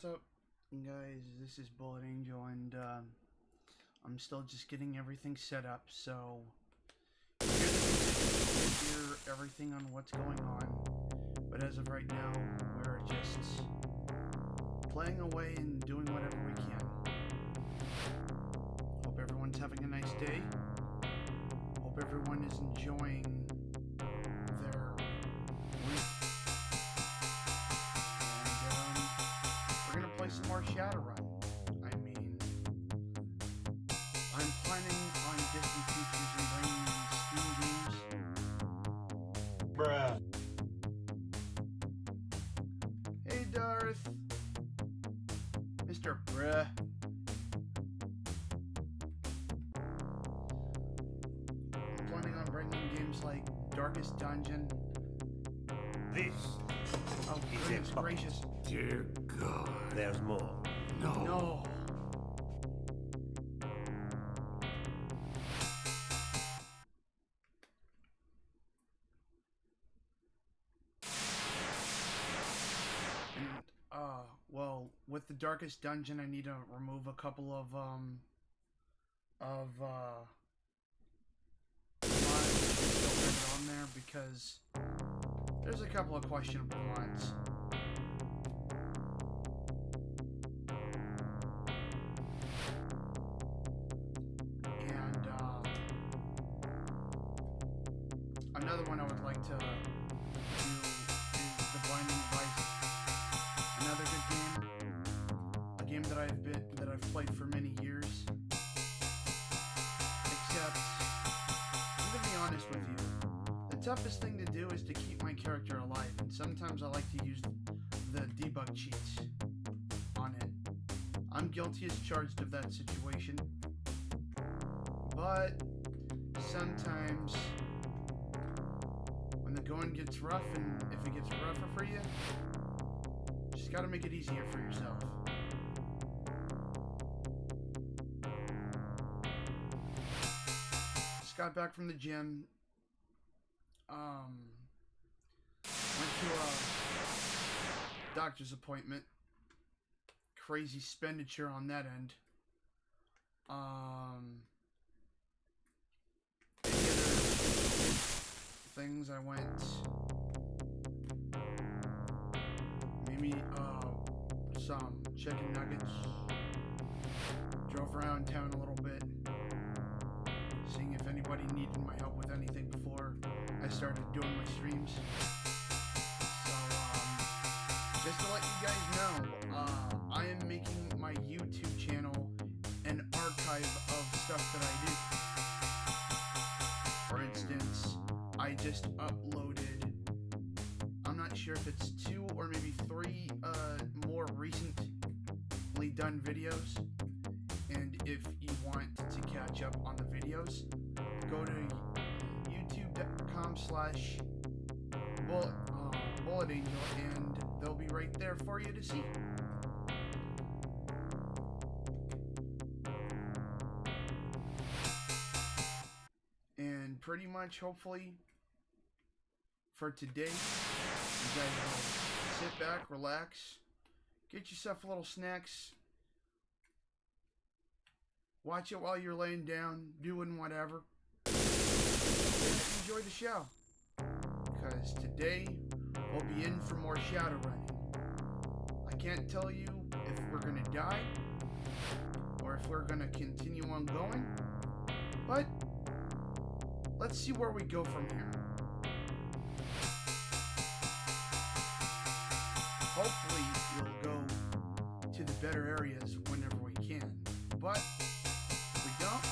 what's up, guys? This is Bullet Angel, and I'm still just getting everything set up. So hear the music, hear everything on what's going on. But as of right now, we're just playing away and doing whatever we can. Hope everyone's having a nice day. Hope everyone is enjoying their week. We're gonna play some more Shadowrun. I mean, I'm planning on distant futures and bringing in Steam games. Bruh. Hey, Darth. Mr. Bruh. I'm planning on bringing games like Darkest Dungeon. This Oh, is goodness it. gracious. Dear God. There's more. No. And, well, with the Darkest Dungeon, I need to remove a couple of mods that still have it on there because there's a couple of questionable mods. And, another one I would like to do is The Blinding of Isaac. Another good game. A game that I've played for many years. Except, I'm gonna be honest with you. The toughest thing to do is to keep my character alive, and sometimes I like to use the debug cheats on it. I'm guilty as charged of that situation. But sometimes when the going gets rough, and if it gets rougher for you, just gotta make it easier for yourself. Just got back from the gym. Went to a doctor's appointment. Crazy expenditure on that end. Any other things I went, maybe some chicken nuggets, drove around town a little bit, seeing if anybody needed my help with anything before I started doing my streams. So just to let you guys know, I am making my YouTube channel an archive of stuff that I do. For instance, I just uploaded, I'm not sure if it's 2 or maybe 3 more recently done videos. And if you want to catch up on the videos, go to youtube.com/bulletangel and they'll be right there for you to see. And pretty much, hopefully, for today, you guys will sit back, relax, get yourself a little snacks, watch it while you're laying down, doing whatever, and enjoy the show. Because today, we'll be in for more Shadowrunning. I can't tell you if we're going to die, or if we're going to continue on going, but let's see where we go from here. Hopefully, we'll go to the better areas whenever we can. But if we don't,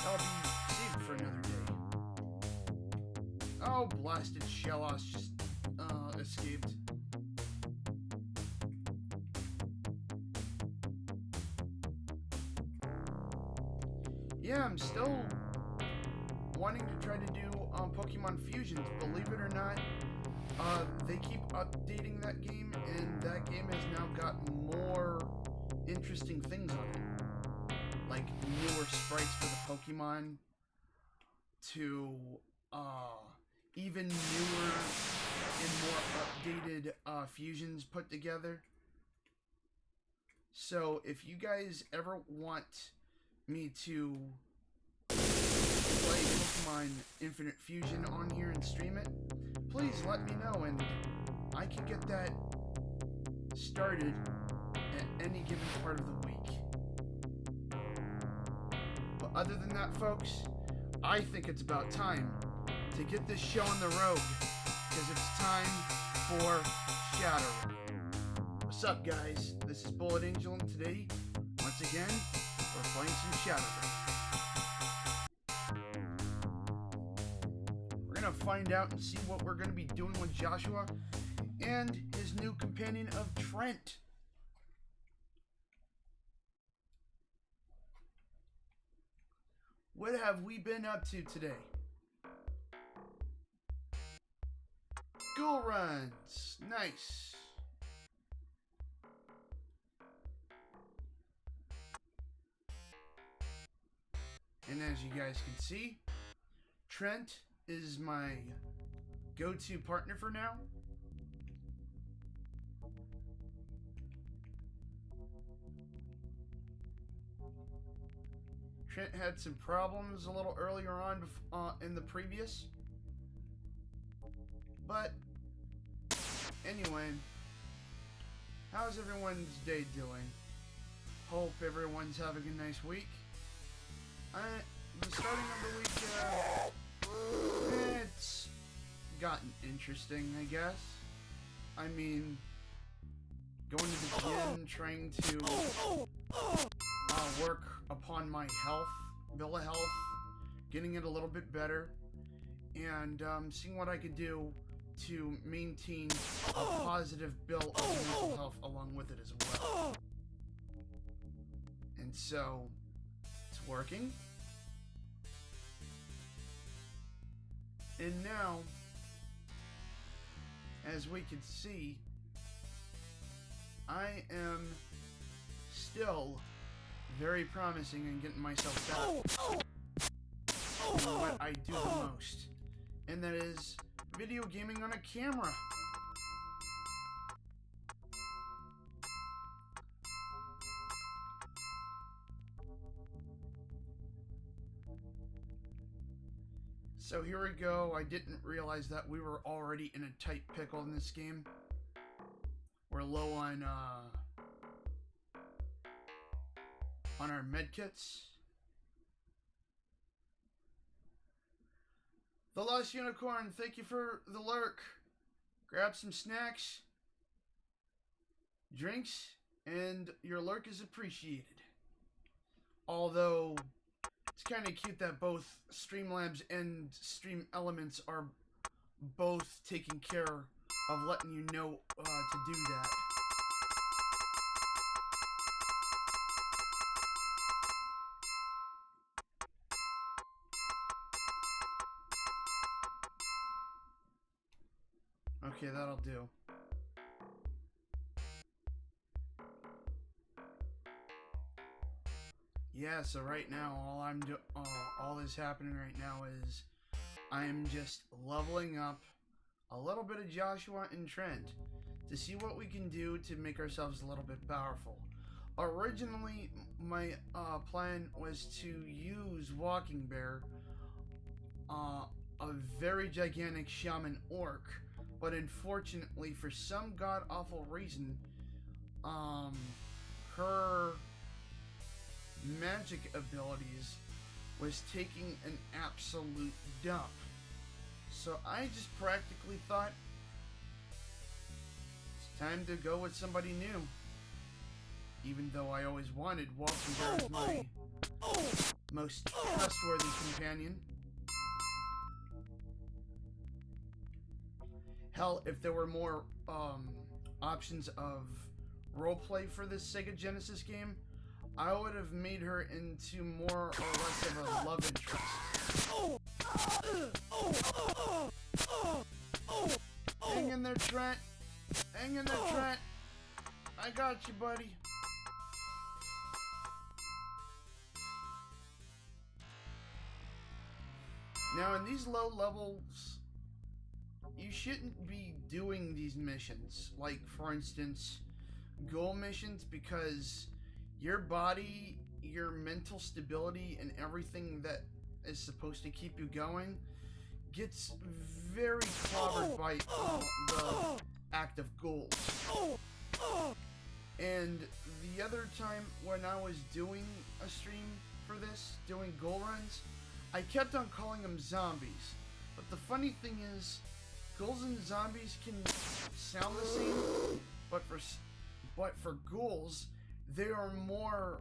that'll be saved for another day. Oh, blasted Shellos just escaped. Yeah, I'm still wanting to try to do Pokemon Fusions. Believe it or not, they keep updating that game, and that game has now got more interesting things on it. Like newer sprites for the Pokemon, to even newer and more updated fusions put together. So if you guys ever want me to play Pokemon Infinite Fusion on here and stream it, please let me know, and I can get that started at any given part of the week. But other than that, folks, I think it's about time to get this show on the road, because it's time for Shadowrun. What's up, guys? This is Bullet Angel, and today, once again, we're playing some Shadowrun. We're gonna find out and see what we're gonna be doing with Joshua and his new companion of Trent. What have we been up to today? School runs. Nice. And as you guys can see, Trent is my go-to partner for now. Trent had some problems a little earlier on in the previous. But anyway, how's everyone's day doing? Hope everyone's having a nice week. The starting of the week, it's gotten interesting, I guess. I mean, going to the gym, trying to work upon my health, bill of health, getting it a little bit better, and seeing what I could do to maintain a positive bill of mental health along with it as well. And so, it's working. And now, as we can see, I am still very promising in getting myself back to what I do the most, and that is video gaming on a camera. So here we go. I didn't realize that we were already in a tight pickle in this game. We're low on our medkits. The Lost Unicorn, thank you for the lurk. Grab some snacks, drinks, and your lurk is appreciated. Although, it's kind of cute that both Streamlabs and Stream Elements are both taking care of letting you know to do that. Okay, that'll do. Yeah, so right now all is happening right now is I'm just leveling up a little bit of Joshua and Trent to see what we can do to make ourselves a little bit powerful. Originally, my plan was to use Walking Bear, a very gigantic shaman orc, but unfortunately, for some god-awful reason, her magic abilities was taking an absolute dump. So I just practically thought, it's time to go with somebody new. Even though I always wanted Walking Bear as my most trustworthy companion. Hell, if there were more options of roleplay for this Sega Genesis game, I would have made her into more or less of a love interest. Hang in there, Trent. Hang in there, Trent. I got you, buddy. Now, in these low levels, you shouldn't be doing these missions. Like, for instance, goal missions because your body, your mental stability, and everything that is supposed to keep you going gets very clobbered by the act of goals. And the other time when I was doing a stream for this, doing goal runs, I kept on calling them zombies. But the funny thing is, ghouls and zombies can sound the same, but for ghouls, they are more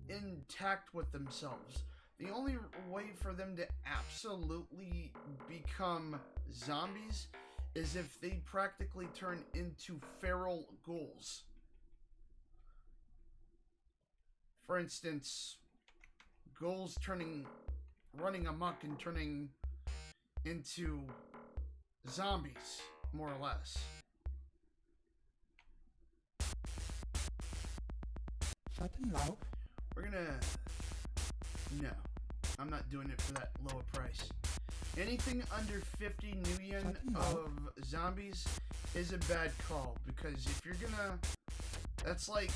intact with themselves. The only way for them to absolutely become zombies is if they practically turn into feral ghouls. For instance, ghouls running amok and turning into zombies, more or less. We're gonna... No. I'm not doing it for that lower price. Anything under 50 Nuyen of zombies is a bad call, because if you're gonna... That's like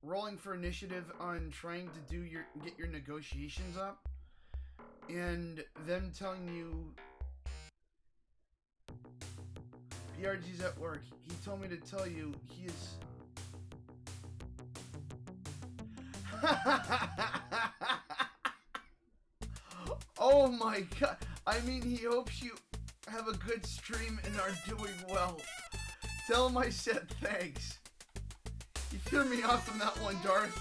rolling for initiative on trying to get your negotiations up, and them telling you PRG's at work. He told me to tell you he is... Oh my god. I mean, he hopes you have a good stream and are doing well. Tell him I said thanks. You threw me off on that one, Darth.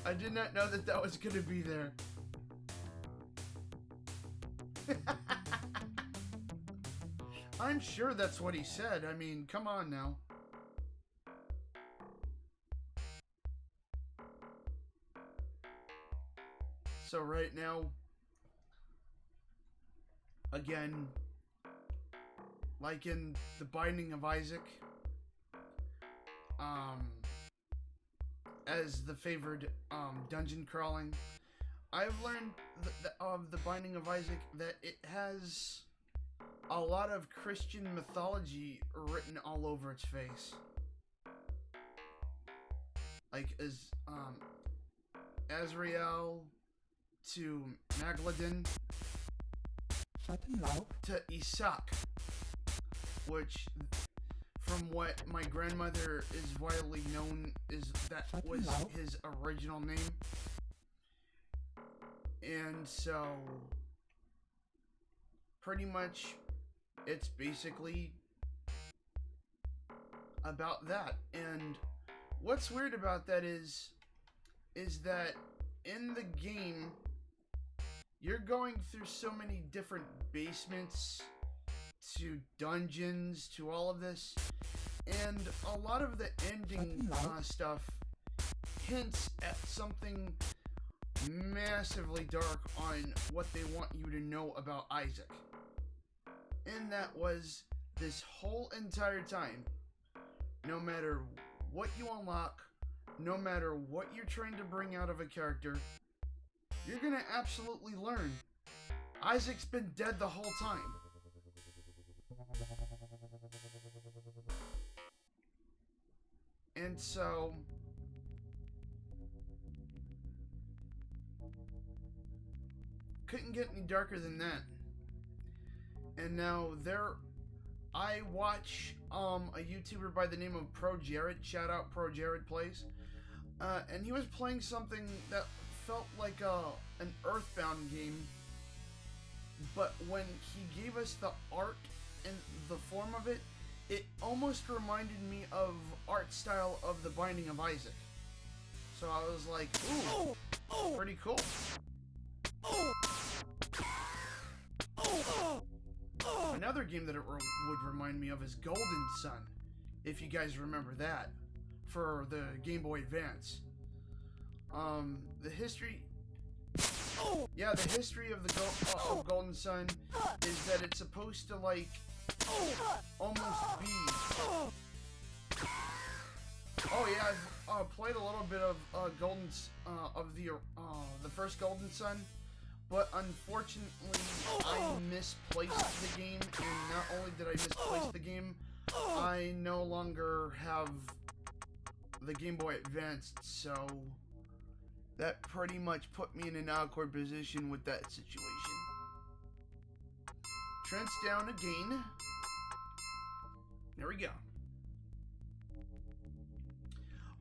I did not know that was gonna be there. I'm sure that's what he said. I mean, come on now. So right now, again, like in The Binding of Isaac, as the favored dungeon crawling, I've learned of The Binding of Isaac that it has a lot of Christian mythology written all over its face. Like as Azrael to Magladin to Isaac, which from what my grandmother is widely known is that was his original name. And so pretty much it's basically about that. And what's weird about that is that in the game you're going through so many different basements to dungeons to all of this, and a lot of the ending stuff hints at something massively dark on what they want you to know about Isaac. And that was this whole entire time, no matter what you unlock, no matter what you're trying to bring out of a character, you're gonna absolutely learn Isaac's been dead the whole time. And so couldn't get any darker than that. And now I watch a YouTuber by the name of Pro Jared, shout out Pro Jared Plays, and he was playing something that felt like an Earthbound game, but when he gave us the art and the form of it, it almost reminded me of art style of The Binding of Isaac. So I was like, ooh, pretty cool. Another game that it would remind me of is Golden Sun, if you guys remember that, for the Game Boy Advance. The history of the of Golden Sun is that it's supposed to like almost be. Oh yeah, I've played a little bit of of the first Golden Sun, but unfortunately, I misplaced the game, and not only did I misplace the game, I no longer have the Game Boy Advance, so that pretty much put me in an awkward position with that situation. Trent's down again. There we go.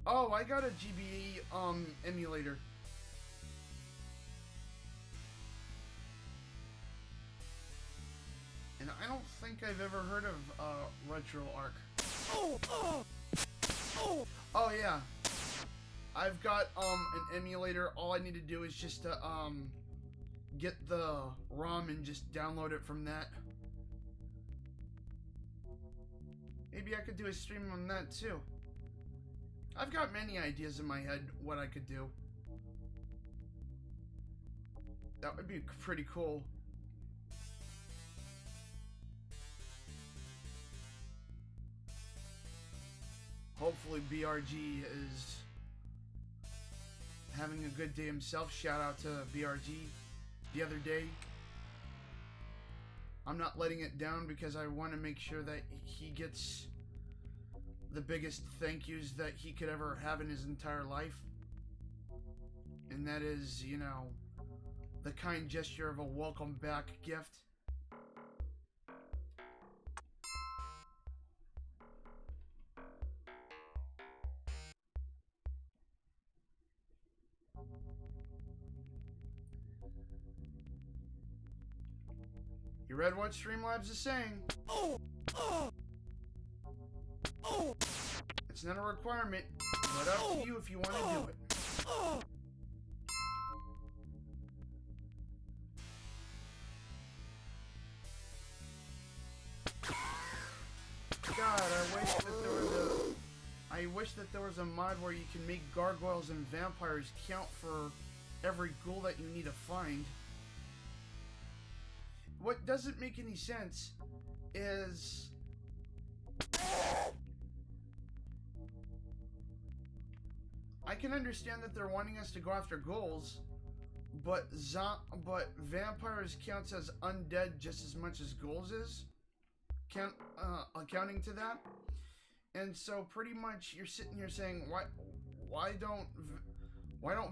Oh, I got a GBA emulator. And I don't think I've ever heard of RetroArch. Oh yeah. I've got an emulator. All I need to do is just to get the ROM and just download it from that. Maybe I could do a stream on that too. I've got many ideas in my head what I could do. That would be pretty cool. Hopefully BRG is having a good day himself. Shout out to BRG the other day. I'm not letting it down because I want to make sure that he gets the biggest thank yous that he could ever have in his entire life. And that is, you know, the kind gesture of a welcome back gift. You read what Streamlabs is saying? It's not a requirement, but up to you if you want to do it. God, I wish that there was a mod where you can make gargoyles and vampires count for every ghoul that you need to find. What doesn't make any sense is I can understand that they're wanting us to go after ghouls, but vampires counts as undead just as much as ghouls is, accounting to that. And so pretty much you're sitting here saying, why don't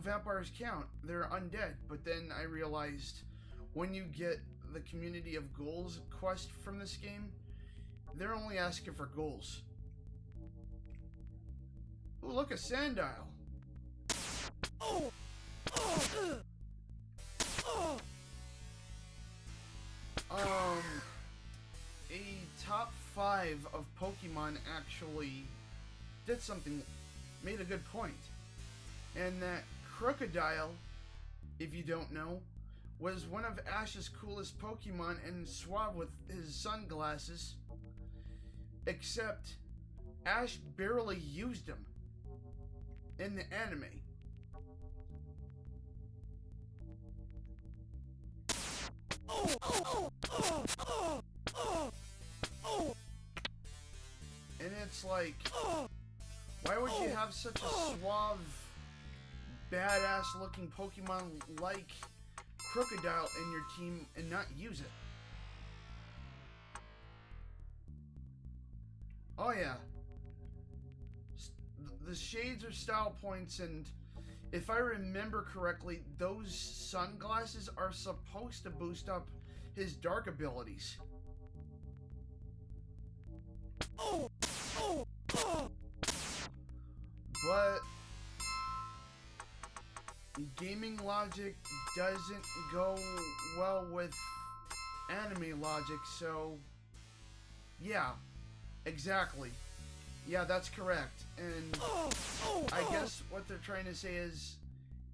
vampires count? They're undead. But then I realized when you get the Community of Ghouls quest from this game, they're only asking for ghouls. Ooh, look, a Sandile. A top 5 of Pokemon actually did something, made a good point. And that Crocodile, if you don't know, was one of Ash's coolest Pokemon and suave with his sunglasses. Except Ash barely used him in the anime. And it's like, why would you have such a suave, badass looking Pokemon like Crocodile in your team and not use it? Oh yeah. The shades are style points, and if I remember correctly, those sunglasses are supposed to boost up his dark abilities. But gaming logic doesn't go well with anime logic, so yeah, exactly. Yeah, that's correct. And I guess what they're trying to say is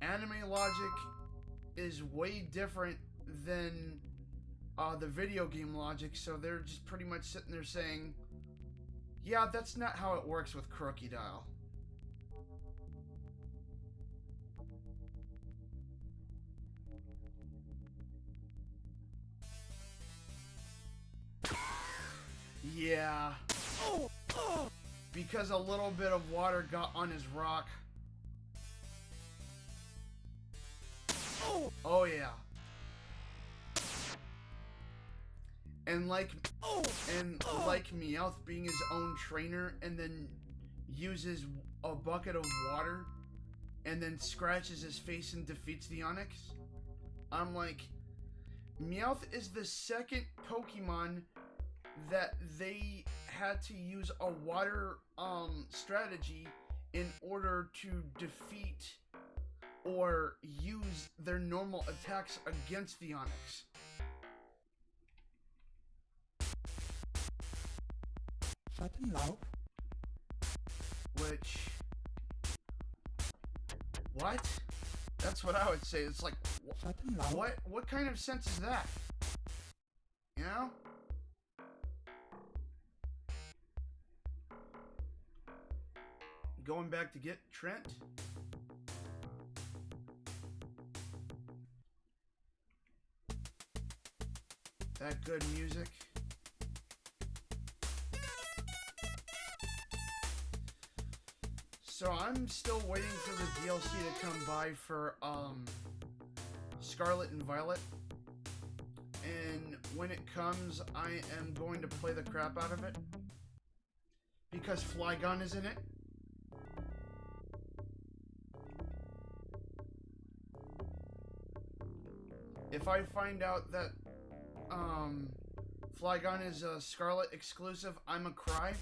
anime logic is way different than the video game logic, so they're just pretty much sitting there saying, yeah, that's not how it works with Crocodile. Yeah. Because a little bit of water got on his rock. Oh yeah. And like Meowth being his own trainer and then uses a bucket of water and then scratches his face and defeats the Onyx. I'm like, Meowth is the second Pokemon that they had to use a water strategy in order to defeat or use their normal attacks against the Onyx. Which, what? That's what I would say. It's like, what kind of sense is that? You know? Going back to get Trent. That good music. So I'm still waiting for the DLC to come by for Scarlet and Violet. And when it comes, I am going to play the crap out of it. Because Flygon is in it. If I find out that Flygon is a Scarlet exclusive, I'ma cry.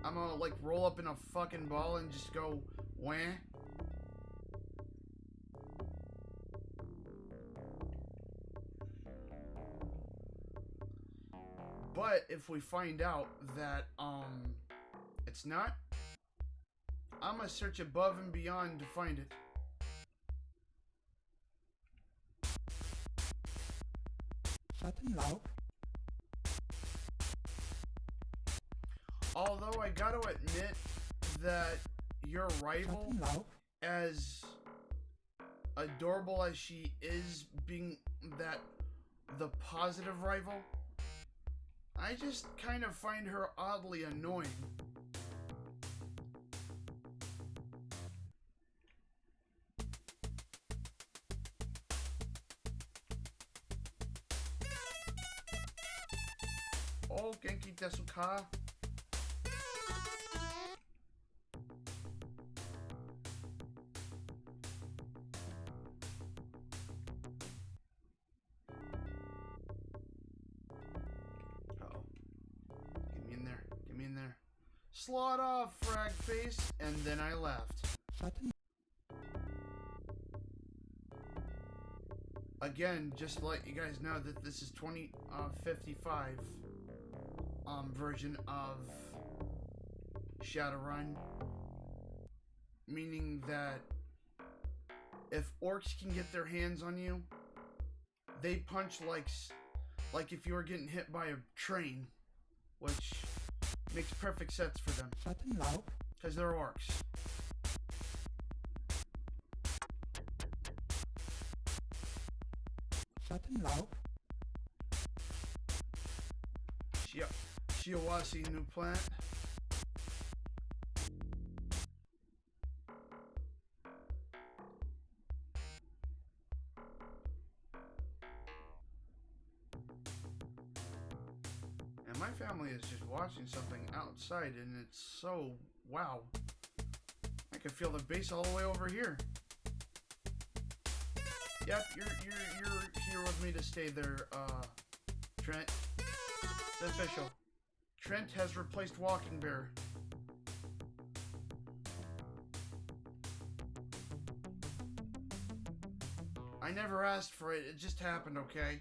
I'm gonna like roll up in a fucking ball and just go wah. But if we find out that it's not, I'm gonna search above and beyond to find it. Although I gotta admit that your rival, as adorable as she is, being that the positive rival, I just kind of find her oddly annoying. Oh, Genki desu ka? Uh-oh. Get me in there. Get me in there. Slot off, frag face, and then I left. Again, just to let you guys know that this is 2055 version of Shadowrun, meaning that if orcs can get their hands on you, they punch like if you were getting hit by a train, which makes perfect sense for them because they're orcs. Shiawase new plant. And my family is just watching something outside, and it's so wow. I can feel the bass all the way over here. Yep, you're here with me to stay there, Trent. It's official. Trent has replaced Walking Bear. I never asked for it, it just happened, okay?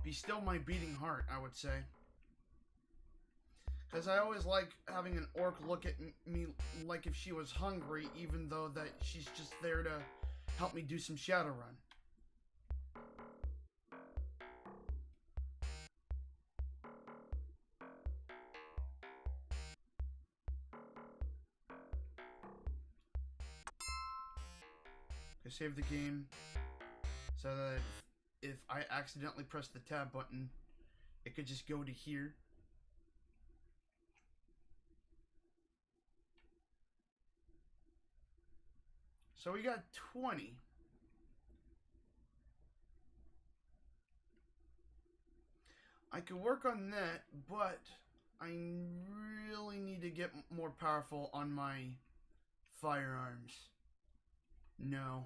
Be still my beating heart, I would say. Because I always like having an orc look at me like if she was hungry, even though that she's just there to help me do some Shadowrun. I save the game so that if I accidentally press the tab button, it could just go to here. So we got 20. I could work on that, but I really need to get more powerful on my firearms. No.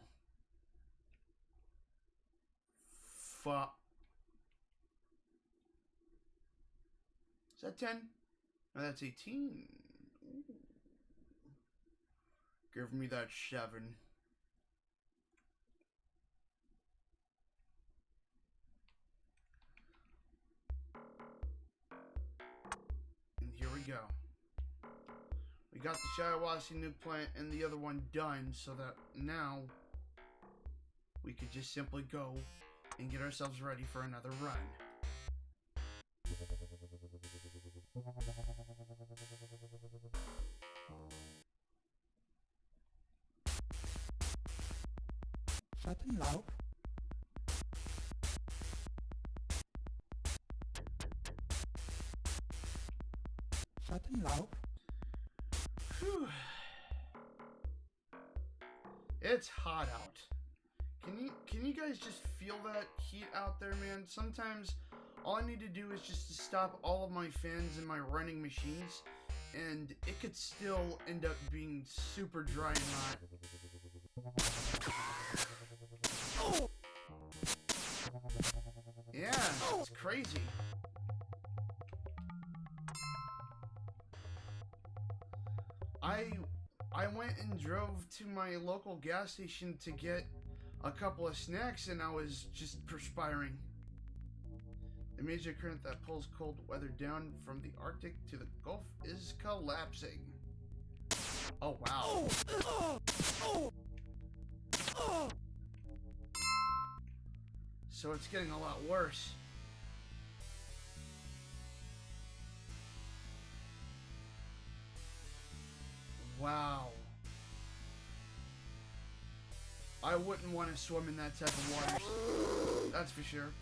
Fuck. Is that 10? No, that's 18. Ooh. Give me that 7. And here we go. We got the Shiawassee nuke plant and the other one done, so that now we could just simply go and get ourselves ready for another run. Schattenlauf. Schattenlauf. Whew. It's hot out. Can you guys just feel that heat out there, man? Sometimes all I need to do is just to stop all of my fans and my running machines, and it could still end up being super dry and hot. Yeah, it's crazy. I went and drove to my local gas station to get a couple of snacks, and I was just perspiring. The major current that pulls cold weather down from the Arctic to the Gulf is collapsing. Oh, wow. So it's getting a lot worse. Wow. I wouldn't want to swim in that type of waters. That's for sure.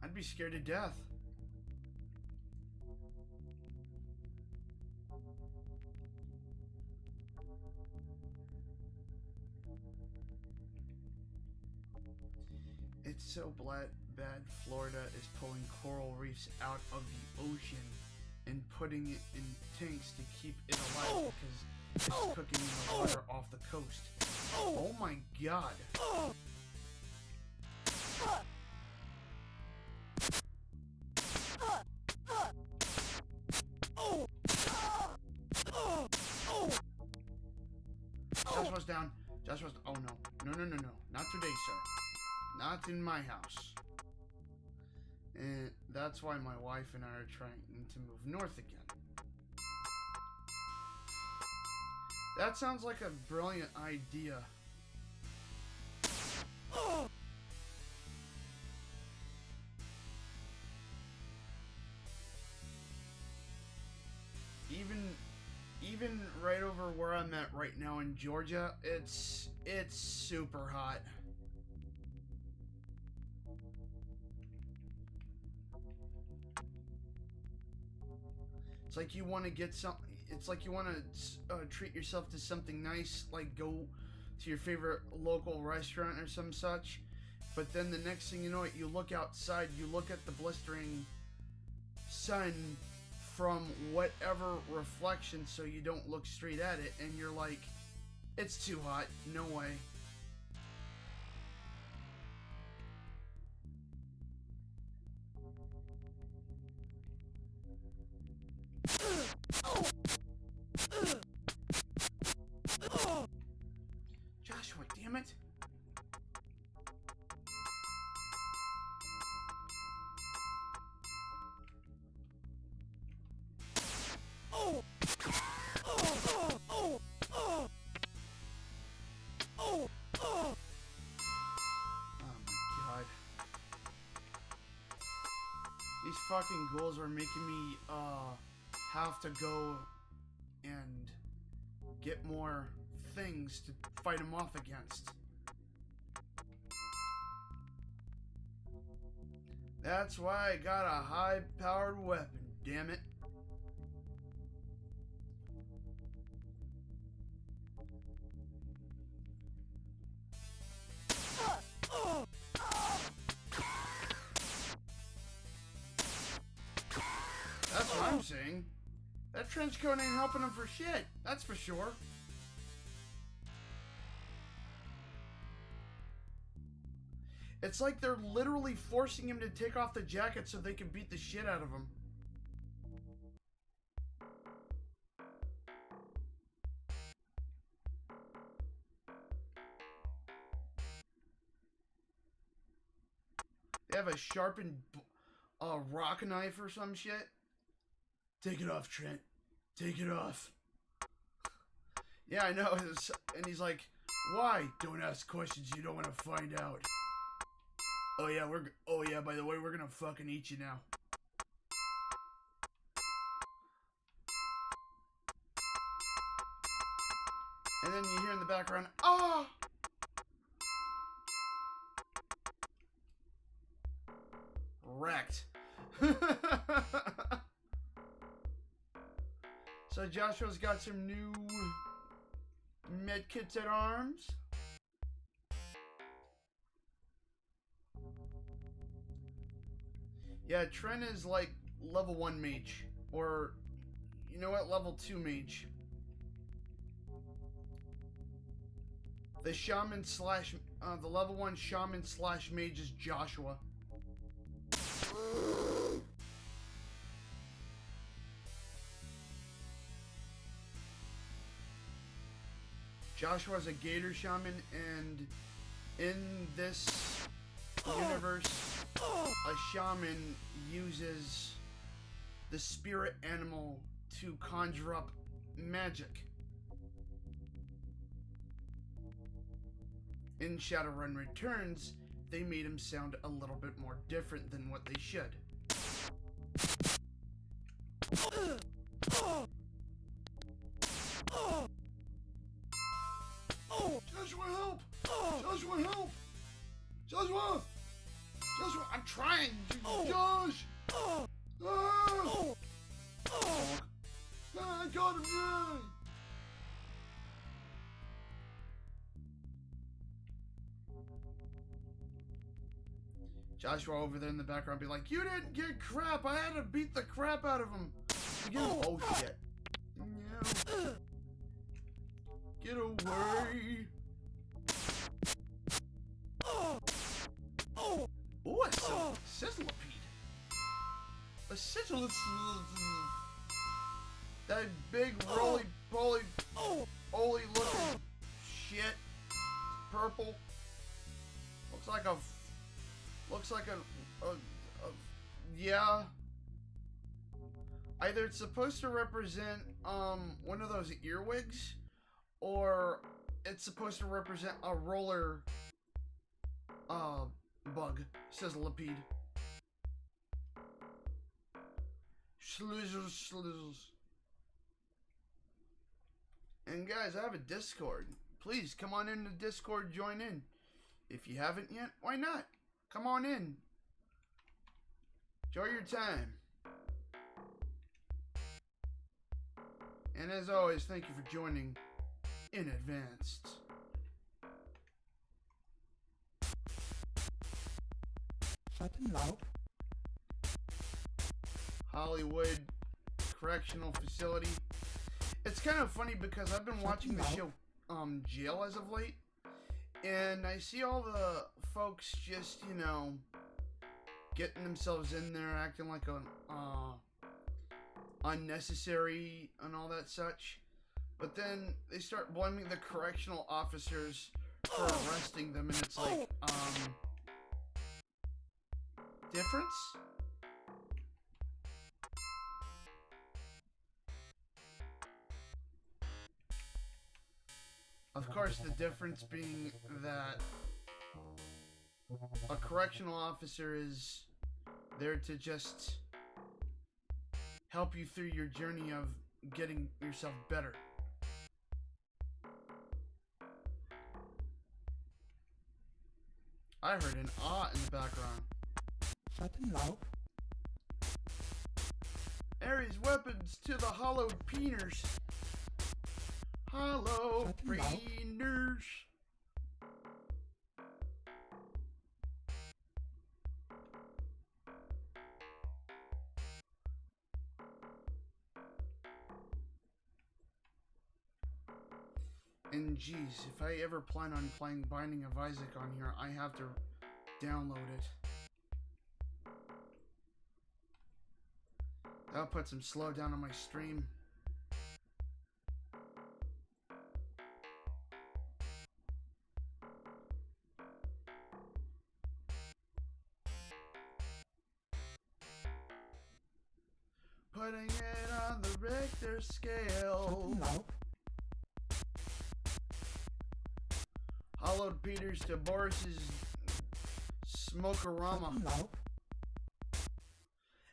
I'd be scared to death. It's so bad Florida is pulling coral reefs out of the ocean and putting it in tanks to keep it alive because it's cooking in the water off the coast. Oh my god. Joshua's down. Joshua's... Oh no. No. Not today, sir. Not in my house. And that's why my wife and I are trying to move north again. That sounds like a brilliant idea. Even right over where I'm at right now in Georgia, it's super hot. It's like you want to get some. It's like you want to treat yourself to something nice, like go to your favorite local restaurant or some such. But then the next thing you know, you look outside, you look at the blistering sun from whatever reflection, so you don't look straight at it, and you're like, it's too hot. No way. Joshua, damn it. These fucking ghouls are making me have to go and get more things to fight them off against. That's why I got a high-powered weapon, damn it. trench coat ain't helping him for shit. That's for sure. It's like they're literally forcing him to take off the jacket so they can beat the shit out of him. They have a sharpened rock knife or some shit. Take it off, Trent. Take it off. Yeah, I know. And he's like, why? Don't ask questions you don't want to find out. Oh yeah, by the way, we're gonna fucking eat you now. And then you hear in the background, ah! Wrecked. So Joshua's got some new med kits at arms. Yeah, Trent is like level 1 mage. Or, you know what, level 2 mage. The shaman slash, the level 1 shaman slash mage is Joshua. Joshua's a gator shaman, and in this universe, a shaman uses the spirit animal to conjure up magic. In Shadowrun Returns, they made him sound a little bit more different than what they should. Joshua, help! Joshua, help! Joshua! Joshua, I'm trying! Josh! Ah! I got him, yeah! Joshua over there in the background be like, you didn't get crap! I had to beat the crap out of him! To get him. Oh shit. No. Get away! Ooh, a sizzlipede. A sizzle. That big roly-poly, oly looking shit. Purple. Looks like a yeah. Either it's supposed to represent one of those earwigs, or it's supposed to represent a roller bug. Sizzlipede. Schlizzles. And guys, I have a Discord. Please come on into Discord, join in. If you haven't yet, why not? Come on in. Enjoy your time. And as always, thank you for joining in advance. Schattenlaub. Hollywood Correctional Facility. It's kind of funny because I've been watching the show Jail as of late, and I see all the folks just, you know, getting themselves in there, acting like a unnecessary and all that such. But then they start blaming the correctional officers for arresting them, and it's like, difference? Of course, the difference being that a correctional officer is there to just help you through your journey of getting yourself better. I heard an ah in the background. Schattenlaub. Ares weapons to the hollowed peeners. Hollow peeners. And geez, if I ever plan on playing Binding of Isaac on here, I have to download it. That'll put some slow down on my stream. Putting it on the Richter scale. Laub. Hollowed Peters to Boris's Smokerama. Laub.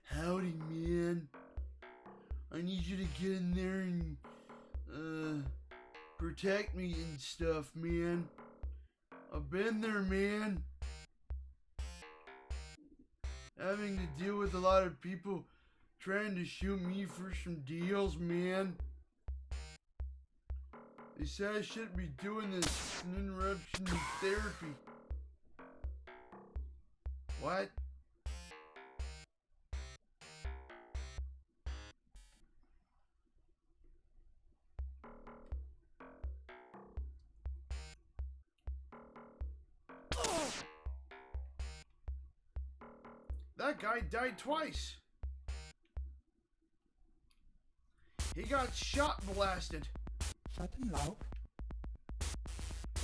Howdy, man. I need you to get in there and protect me and stuff, man. I've been there, man. Having to deal with a lot of people trying to shoot me for some deals, man. They said I shouldn't be doing this. It's an interruption in therapy. What? That guy died twice. He got shot blasted. Schattenlaub.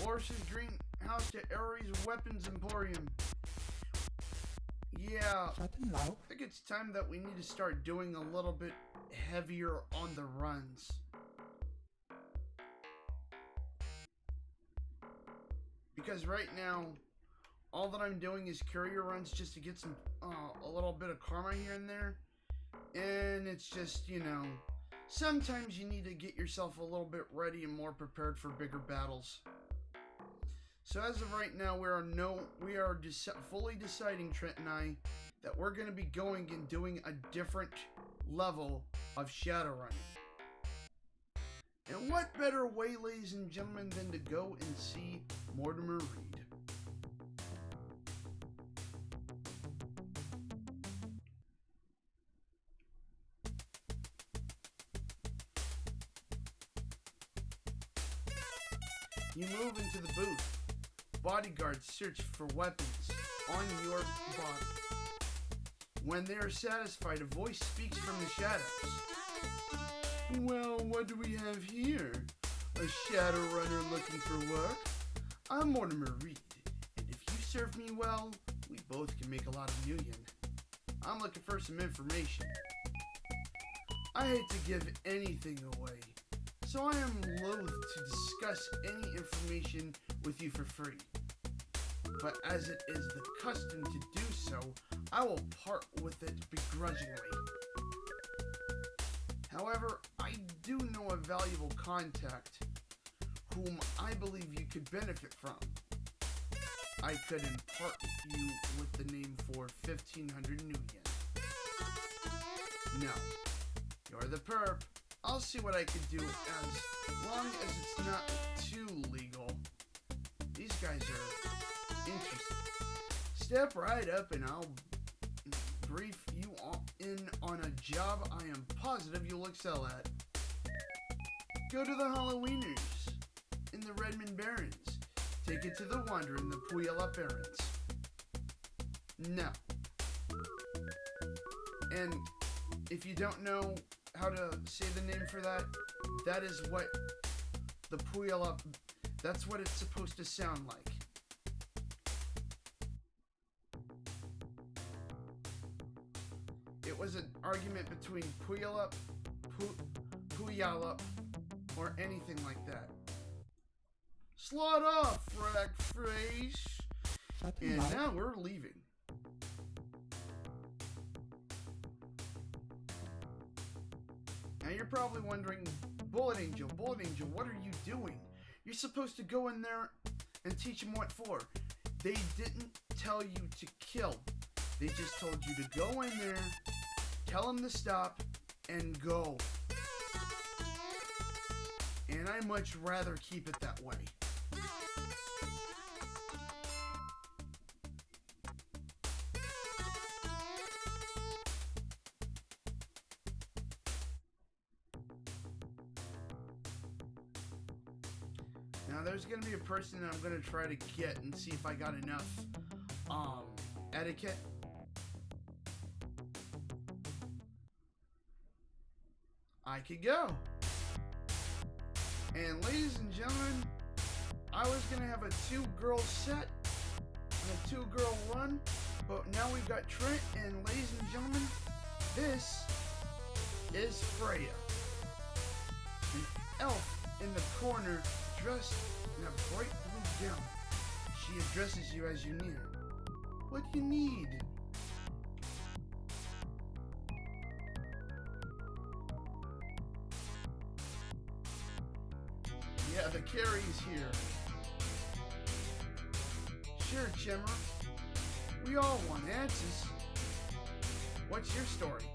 Boris's greenhouse to Ares Weapons Emporium. Yeah, Schattenlaub. I think it's time that we need to start doing a little bit heavier on the runs. Because right now, all that I'm doing is courier runs just to get some, a little bit of karma here and there. And it's just, you know, sometimes you need to get yourself a little bit ready and more prepared for bigger battles. So as of right now, we are fully deciding, Trent and I, that we're going to be going and doing a different level of Shadowrunning. And what better way, ladies and gentlemen, than to go and see Mortimer Reed. You move into the booth. Bodyguards search for weapons on your body. When they are satisfied, a voice speaks from the shadows. Well, what do we have here? A shadow runner looking for work? I'm Mortimer Reed, and if you serve me well, we both can make a lot of million. I'm looking for some information. I hate to give anything away, so I am loath to discuss any information with you for free. But as it is the custom to do so, I will part with it begrudgingly. However, I do know a valuable contact whom I believe you could benefit from. I could impart you with the name for 1,500 new yen. No, you're the perp. I'll see what I can do as long as it's not too legal. These guys are interesting. Step right up and I'll brief you in on a job I am positive you'll excel at. Go to the Halloweeners in the Redmond Barrens. Take it to the Wanderer in the Puyallup Barrens. No. And if you don't know how to say the name for that, that is what the Puyallup, that's what it's supposed to sound like. It was an argument between Puyallup, Puyallup, or anything like that. Slot off, frack phrase. And now we're leaving. Now you're probably wondering, Bullet Angel, what are you doing? You're supposed to go in there and teach them what for. They didn't tell you to kill. They just told you to go in there, tell them to stop, and go. And I much rather keep it that way. Now there's gonna be a person that I'm gonna try to get and see if I got enough etiquette. I could go. And ladies and gentlemen, I was gonna have a 2-girl set and a 2-girl run, but now we've got Trent, and ladies and gentlemen, this is Freya. An elf in the corner dressed in a bright blue gown. She addresses you as you near. What do you need? Yeah, the carry's here. Sure, Chimmer. We all want answers. What's your story?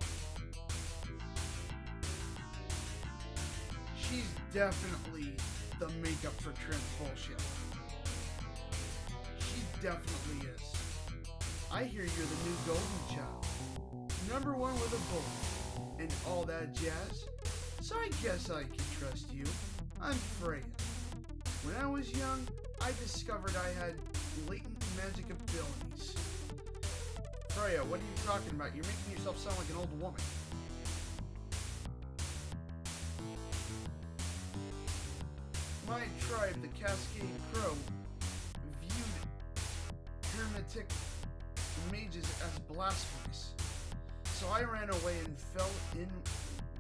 She's definitely the makeup for Trent's bullshit. She definitely is. I hear you're the new golden child. #1 with a bullet and all that jazz. So I guess I can trust you. I'm Freya. When I was young, I discovered I had latent magic abilities. Freya, what are you talking about? You're making yourself sound like an old woman. My tribe, the Cascade Crow, viewed hermetic mages as blasphemous. So I ran away and fell in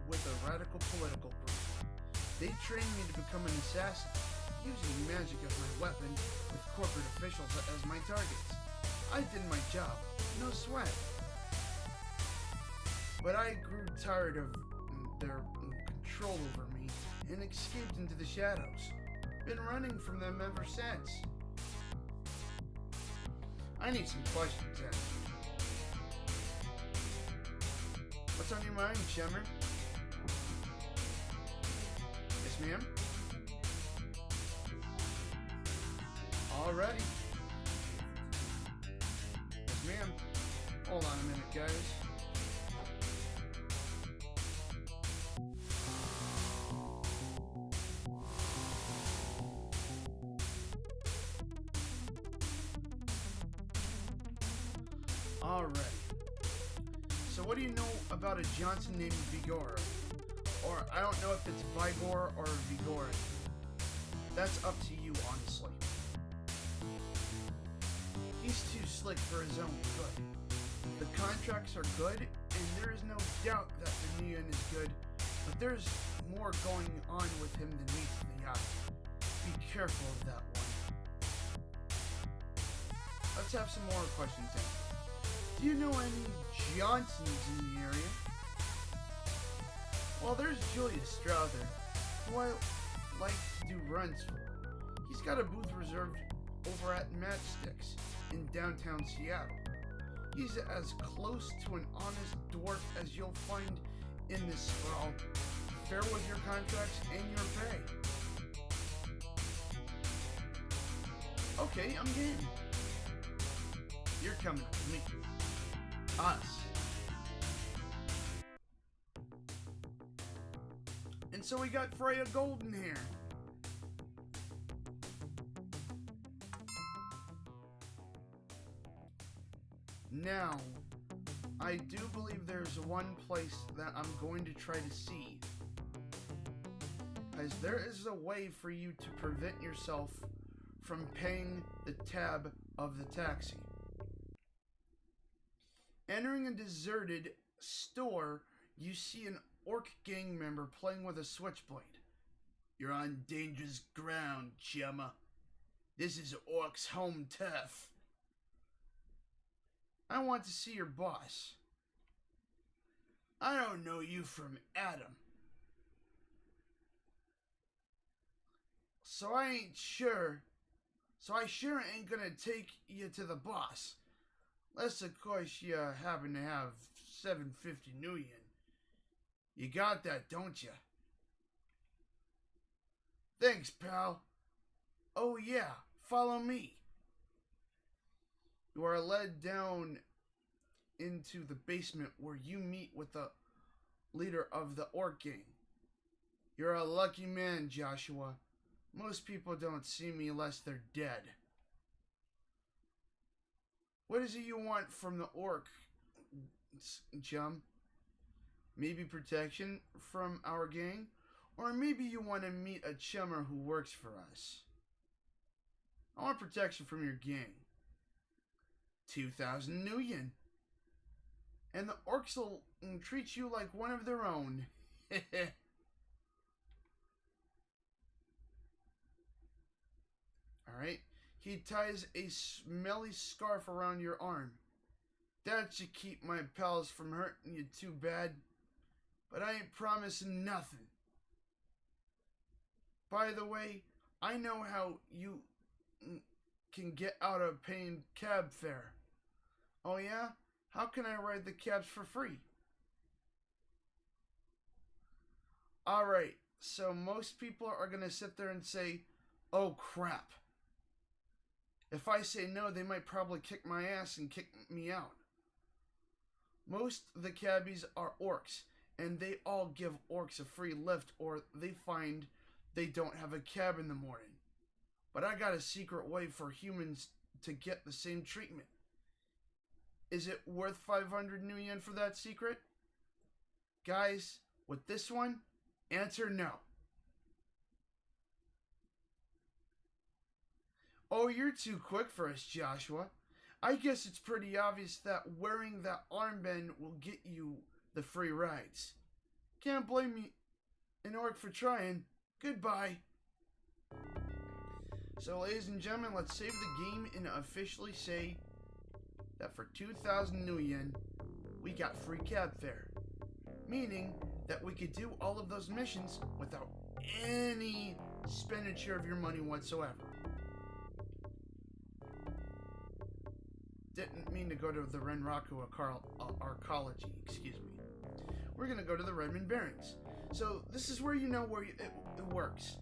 with a radical political group. They trained me to become an assassin, using magic as my weapon with corporate officials as my targets. I did my job, no sweat. But I grew tired of their control over me and escaped into the shadows. Been running from them ever since. I need some questions answered. What's on your mind, Shimmer? Yes, ma'am? Alrighty. Yes, ma'am. Hold on a minute, guys. Alright. So what do you know about a Johnson named Vigor? Or I don't know if it's Vigor or Vigor. That's up to you, honestly. He's too slick for his own good. The contracts are good, and there is no doubt that the Neon is good, but there's more going on with him than meets the eye. Be careful of that one. Let's have some more questions answered. Do you know any Johnsons in the area? Well, there's Julius Strother, who I like to do runs for. He's got a booth reserved over at Matchsticks in downtown Seattle. He's as close to an honest dwarf as you'll find in this sprawl, fair with your contracts and your pay. Okay, I'm game. You're coming with me. Us. And so we got Freya Goldenhair. Now, I do believe there's one place that I'm going to try to see, as there is a way for you to prevent yourself from paying the tab of the taxi. Entering a deserted store, you see an orc gang member playing with a switchblade. You're on dangerous ground, chumma. This is Orc's home turf. I want to see your boss. I don't know you from Adam. So I sure ain't gonna take you to the boss. Unless, of course, you happen to have $750 million. You got that, don't you? Thanks, pal. Oh yeah, follow me. You are led down into the basement where you meet with the leader of the orc gang. You're a lucky man, Joshua. Most people don't see me unless they're dead. What is it you want from the orc, chum? Maybe protection from our gang? Or maybe you want to meet a chummer who works for us? I want protection from your gang. 2,000 nuyen. And the orcs will treat you like one of their own. Alright. He ties a smelly scarf around your arm. That should keep my pals from hurting you too bad. But I ain't promising nothing. By the way, I know how you can get out of paying cab fare. Oh yeah? How can I ride the cabs for free? Alright, so most people are going to sit there and say, oh crap. If I say no, they might probably kick my ass and kick me out. Most of the cabbies are orcs, and they all give orcs a free lift, or they find they don't have a cab in the morning. But I got a secret way for humans to get the same treatment. Is it worth 500 new yen for that secret? Guys, with this one, answer no. Oh, you're too quick for us, Joshua. I guess it's pretty obvious that wearing that armband will get you the free rides. Can't blame me, an orc, for trying. Goodbye. So, ladies and gentlemen, let's save the game and officially say that for 2,000 new yen, we got free cab fare. Meaning that we could do all of those missions without any expenditure of your money whatsoever. Didn't mean to go to the Renraku Arcology, excuse me. We're going to go to the Redmond Barrens. So this is where you know where it works.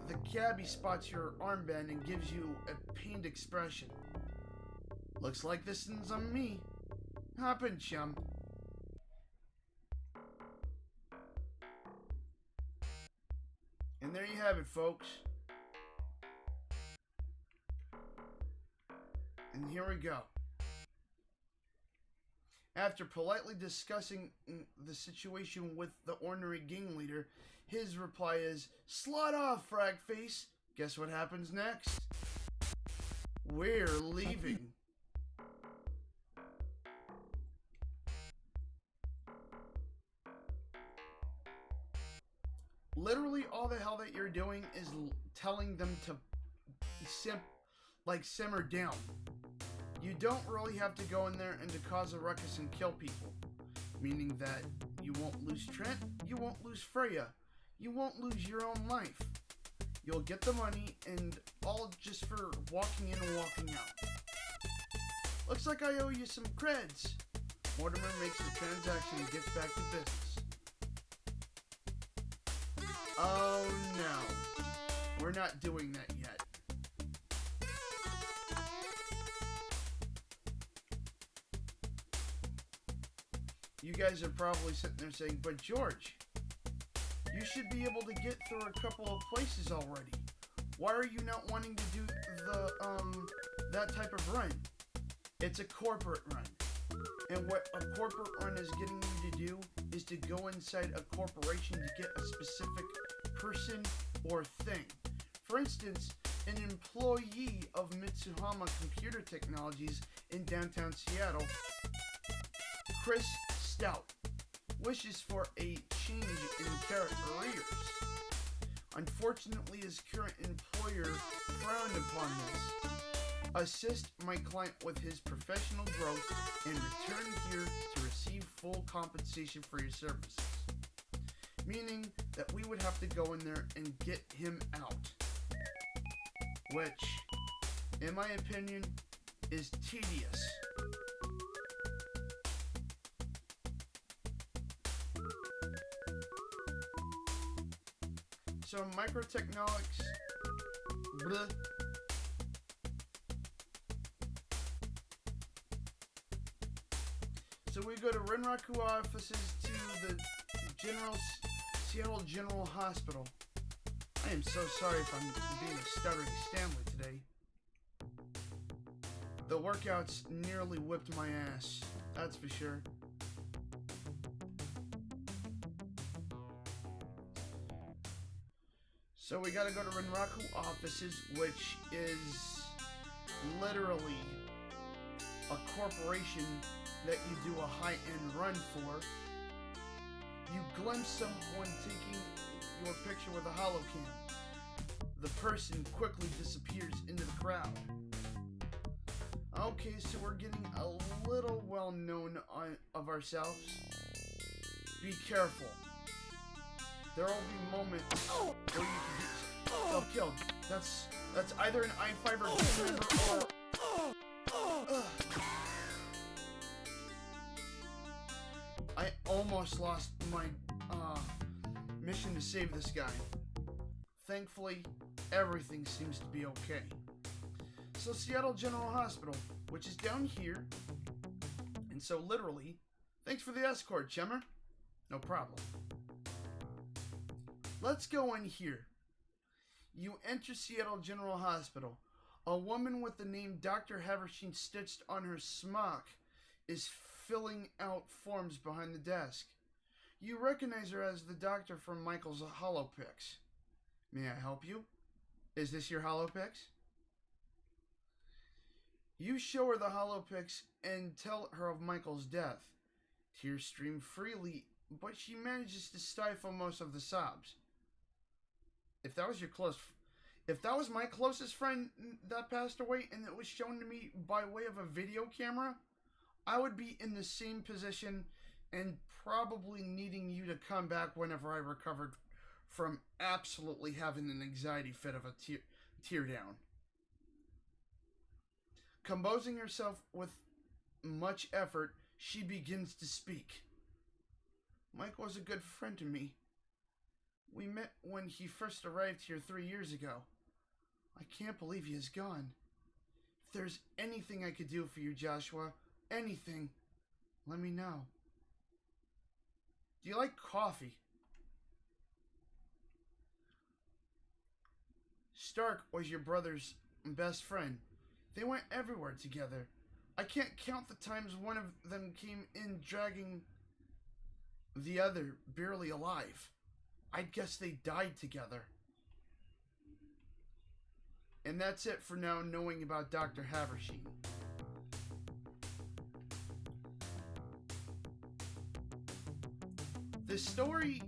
The cabbie spots your armband and gives you a pained expression. Looks like this one's on me. Hop in, chum. And there you have it, folks. And here we go. After politely discussing the situation with the ornery gang leader, his reply is, "Slot off, frag face." Guess what happens next? We're leaving. Literally all the hell that you're doing is telling them to simmer down. You don't really have to go in there and to cause a ruckus and kill people. Meaning that you won't lose Trent, you won't lose Freya, you won't lose your own life. You'll get the money, and all just for walking in and walking out. Looks like I owe you some creds. Mortimer makes the transaction and gets back to business. Oh no, we're not doing that yet. You guys are probably sitting there saying, but George, you should be able to get through a couple of places already. Why are you not wanting to do that type of run? It's a corporate run. And what a corporate run is getting you to do is to go inside a corporation to get a specific person or thing. For instance, an employee of Mitsuhama Computer Technologies in downtown Seattle, Chris Stout, wishes for a change in careers. Unfortunately, his current employer frowned upon this. Assist my client with his professional growth and return here to receive full compensation for your services. Meaning that we would have to go in there and get him out. Which, in my opinion, is tedious. So Microtechnologies, bleh. So we go to Renraku offices to the Seattle General Hospital. I am so sorry if I'm being a stuttering Stanley today. The workouts nearly whipped my ass, that's for sure. So we gotta go to Renraku offices, which is literally a corporation that you do a high-end run for. You glimpse someone taking your picture with a holocam. The person quickly disappears into the crowd. Okay, so we're getting a little well known of ourselves. Be careful. There will be moments where you can get yourself killed. That's either an I-5 or team member or... I almost lost my mission to save this guy. Thankfully, everything seems to be okay. So Seattle General Hospital, which is down here. And so literally, thanks for the escort, Chemmer. No problem. Let's go in here. You enter Seattle General Hospital. A woman with the name Dr. Haversheen stitched on her smock is filling out forms behind the desk. You recognize her as the doctor from Michael's HoloPix. May I help you? Is this your HoloPix? You show her the HoloPix and tell her of Michael's death. Tears stream freely, but she manages to stifle most of the sobs. If that was my closest friend that passed away and it was shown to me by way of a video camera, I would be in the same position and probably needing you to come back whenever I recovered from absolutely having an anxiety fit of a tear down. Composing herself with much effort, she begins to speak. Mike was a good friend to me. We met when he first arrived here 3 years ago. I can't believe he is gone. If there's anything I could do for you, Joshua, anything, let me know. Do you like coffee? Stark was your brother's best friend. They went everywhere together. I can't count the times one of them came in dragging the other barely alive. I'd guess they died together. And that's it for now knowing about Dr. Haversheen. The story,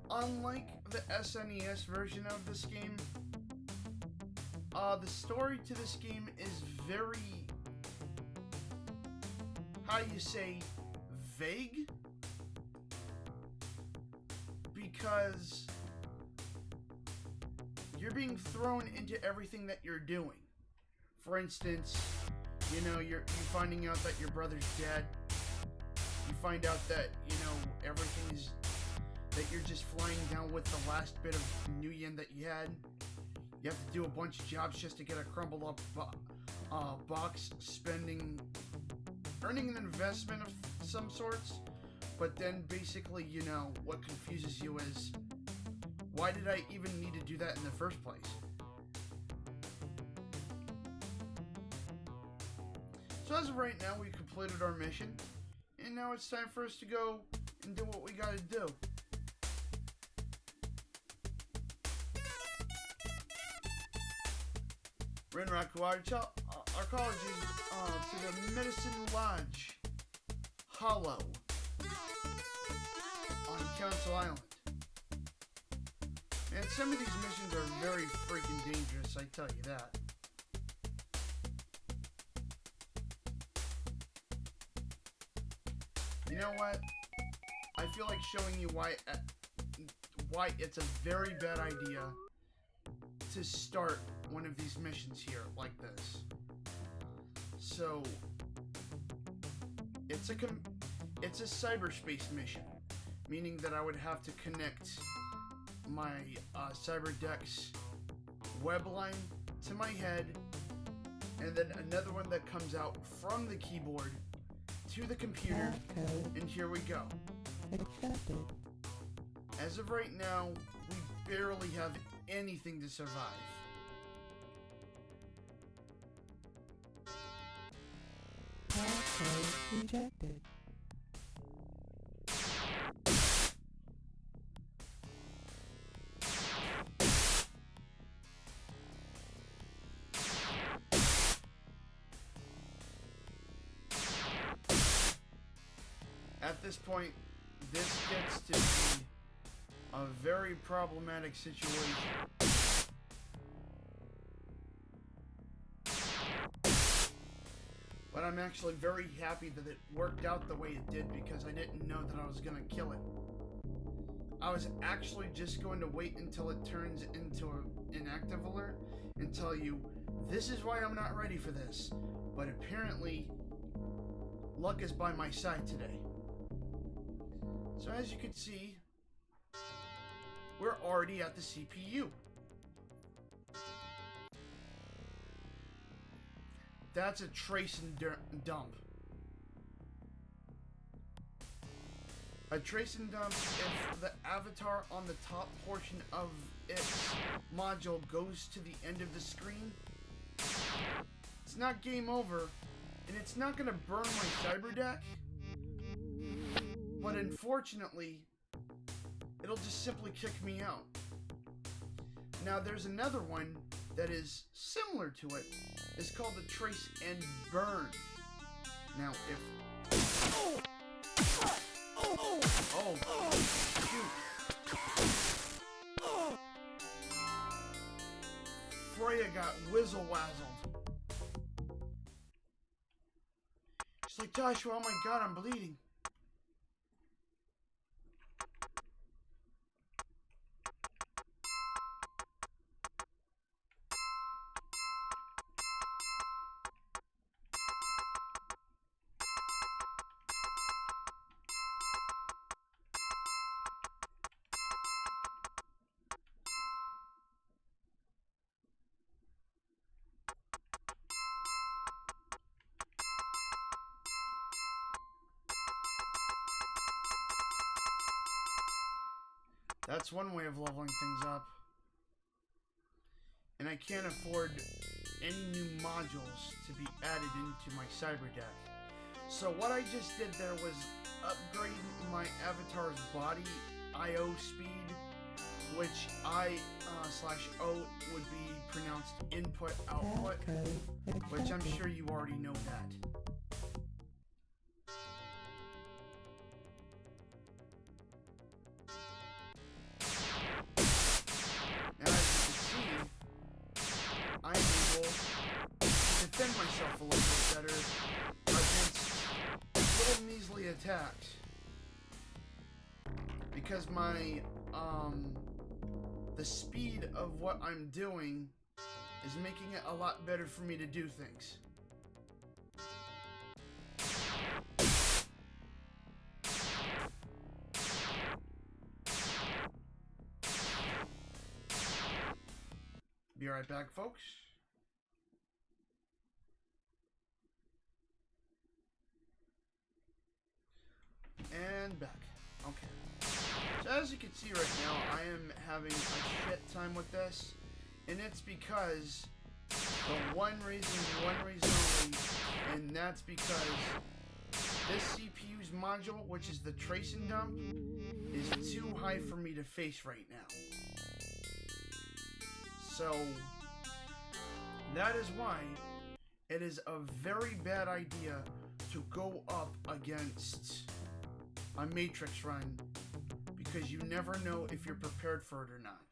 unlike the SNES version of this game, the story to this game is very, how you say, vague? Because you're being thrown into everything that you're doing. For instance, you're finding out that your brother's dead. You find out that, everything is, that you're just flying down with the last bit of Nuyen that you had. You have to do a bunch of jobs just to get a crumbled up box, earning an investment of some sorts. But then basically, what confuses you is, why did I even need to do that in the first place? So as of right now, we completed our mission. And now it's time for us to go and do what we gotta do. Renraku, our college is to the Medicine Lodge Hollow on Council Island. And some of these missions are very freaking dangerous, I tell you that. You know what? I feel like showing you why it's a very bad idea to start one of these missions here like this. So it's a cyberspace mission, meaning that I would have to connect my CyberDex web line to my head, and then another one that comes out from the keyboard to the computer, and here we go. Accepted. As of right now, we barely have anything to survive. Passcode rejected. At this point, this gets to be a very problematic situation. But I'm actually very happy that it worked out the way it did because I didn't know that I was going to kill it. I was actually just going to wait until it turns into an inactive alert and tell you, this is why I'm not ready for this. But apparently, luck is by my side today. So as you can see, we're already at the CPU. That's a trace and dump. A trace and dump, if the avatar on the top portion of its module goes to the end of the screen, it's not game over, and it's not going to burn my cyber deck. But unfortunately, it'll just simply kick me out. Now there's another one that is similar to it. It's called the trace and burn. Now if... Oh, shoot. Freya got whizzle-wazzled. She's like, Joshua, oh my god, I'm bleeding. That's one way of leveling things up. And I can't afford any new modules to be added into my cyber deck. So what I just did there was upgrade my avatar's body I/O speed, which I/O would be pronounced input output, which I'm sure you already know that. I'm able to defend myself a little bit better against little measly attacks. Because my, the speed of what I'm doing is making it a lot better for me to do things. Be right back, folks. And back. Okay. So as you can see right now, I am having a shit time with this. And it's because the one reason only, and that's because this CPU's module, which is the trace and dump, is too high for me to face right now. So, that is why it is a very bad idea to go up against a Matrix run, because you never know if you're prepared for it or not.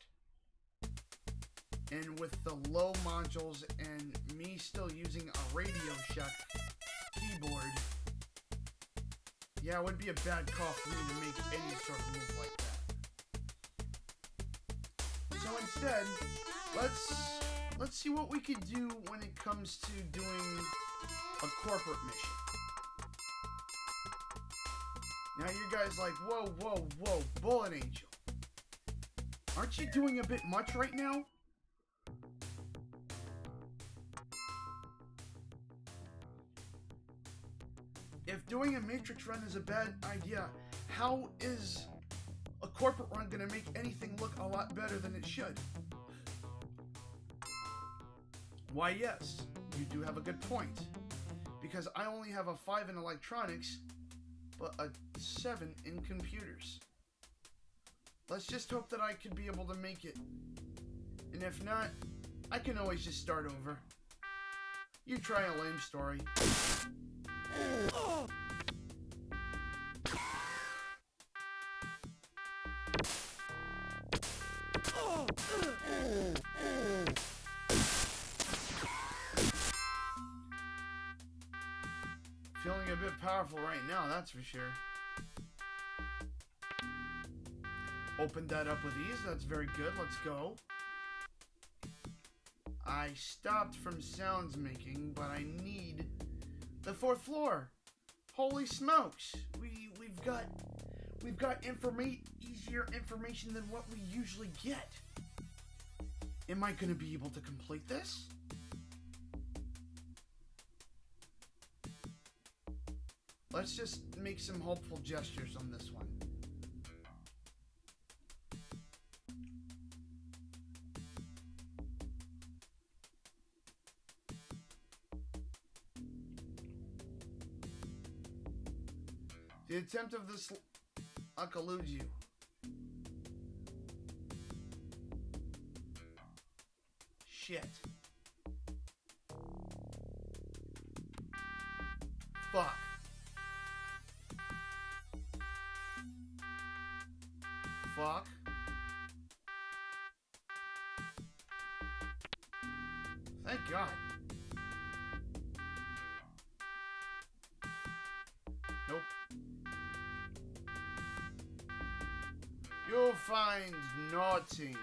And with the low modules and me still using a Radio Shack keyboard, yeah, it would be a bad call for me to make any sort of move like that. So instead, let's see what we could do when it comes to doing a corporate mission. Now you guys like, whoa, Bullet Angel. Aren't you doing a bit much right now? If doing a Matrix run is a bad idea, how is a corporate run gonna make anything look a lot better than it should? Why, yes, you do have a good point. Because I only have a 5 in electronics, but a 7 in computers. Let's just hope that I could be able to make it. And if not, I can always just start over. You try a lame story. Feeling a bit powerful right now, that's for sure. Opened that up with ease, that's very good, let's go. I stopped from sounds making, but I need the 4th floor. Holy smokes! We've got easier information than what we usually get. Am I gonna be able to complete this? Let's just make some hopeful gestures on this one. The attempt of this luck eludes you. Shit. Fuck. Fuck. Thank God. Nope. You'll find nothing.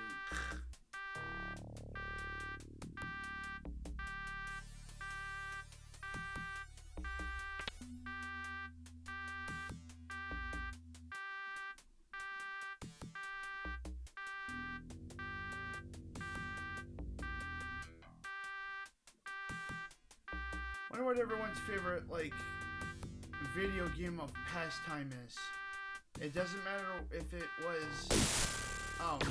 I wonder what everyone's favorite, like, video game of pastime is. It doesn't matter if it was... Oh, no.